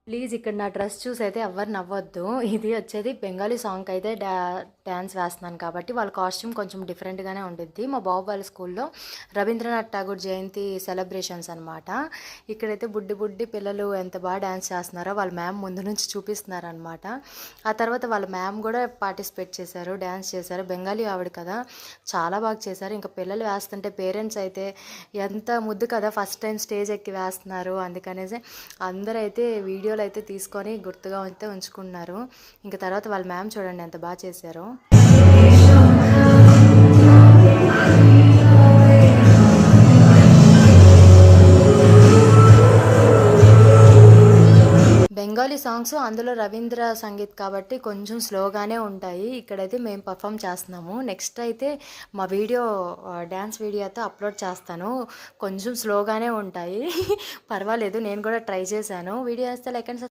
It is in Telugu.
ప్లీజ్ ఇక్కడ నా డ్రెస్ చూసి అయితే ఎవ్వరు నవ్వొద్దు. ఇది వచ్చేది బెంగాలీ సాంగ్‌కి అయితే డాన్స్ వేస్తున్నాను కాబట్టి వాళ్ళ కాస్ట్యూమ్ కొంచెం డిఫరెంట్‌గానే ఉండిద్ది. మా బాబు వాళ్ళ స్కూల్‌లో రవీంద్రనాథ్ ఠాగూర్ జయంతి సెలబ్రేషన్స్ అనమాట. ఇక్కడైతే బుడ్డి బుడ్డి పిల్లలు ఎంత బాగా డాన్స్ చేస్తున్నారో వాళ్ళ మ్యామ్ ముందు నుంచి చూపిస్తున్నారనమాట. ఆ తర్వాత వాళ్ళ మ్యామ్ కూడా పార్టిసిపేట్ చేశారు, డాన్స్ చేశారు. బెంగాలీ ఆవిడ కదా! చాలా బాగా చేశారు. ఇంకా పిల్లలు వేస్తుంటే పేరెంట్స్ అయితే ఎంత ముద్దు కదా! ఫస్ట్ టైం స్టేజ్ ఎక్కి వేస్తున్నారు. అందుకనేసి అందరైతే వీడియోలు అయితే తీసుకొని గుర్తుగా అయితే ఉంచుకున్నారు. ఇంక తర్వాత వాళ్ళ మ్యామ్ చూడండి ఎంత బాగా చేశారో. బెంగాలీ సాంగ్స్ అందులో రవీంద్ర సంగీత్ కాబట్టి కొంచెం స్లోగానే ఉంటాయి. ఇక్కడైతే మేము పర్ఫామ్ చేస్తున్నాము. నెక్స్ట్ అయితే మా వీడియో డ్యాన్స్ వీడియో అయితే అప్లోడ్ చేస్తాను. కొంచెం స్లోగానే ఉంటాయి. పర్వాలేదు, నేను కూడా ట్రై చేశాను. వీడియో వేస్తే లైక్ అండ్